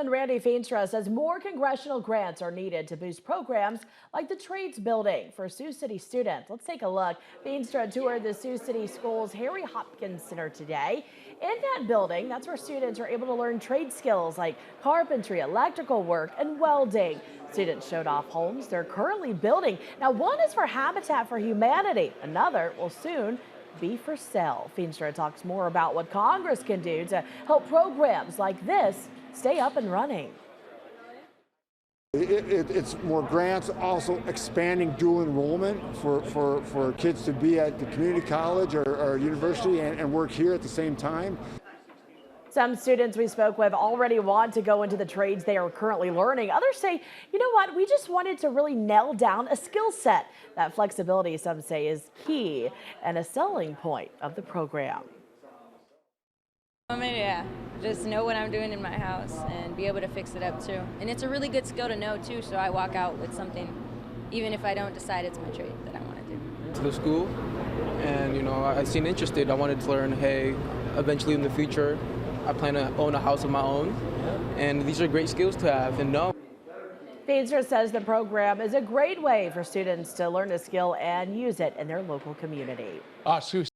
And Randy Feenstra says more congressional grants are needed to boost programs like the trades building for Sioux City students. Let's take a look. Feenstra toured the Sioux City Schools Harry Hopkins Center today. In that building, that's where students are able to learn trade skills like carpentry, electrical work, and welding. Students showed off homes they're currently building. Now, one is for Habitat for Humanity. Another will soon be for sale. Feenstra talks more about what Congress can do to help programs like this stay up and running. It's more grants, also expanding dual enrollment for kids to be at the community college or university and work here at the same time. Some students we spoke with already want to go into the trades they are currently learning. Others say, you know what, we just wanted to really nail down a skill set. That flexibility, some say, is key and a selling point of the program. Yeah, just know what I'm doing in my house and be able to fix it up too. And it's a really good skill to know too, so I walk out with something, even if I don't decide it's my trade that I want to do. To the school, and I seemed interested. I wanted to learn, hey, eventually in the future, I plan to own a house of my own, and these are great skills to have and know. Feenstra says the program is a great way for students to learn a skill and use it in their local community. Sioux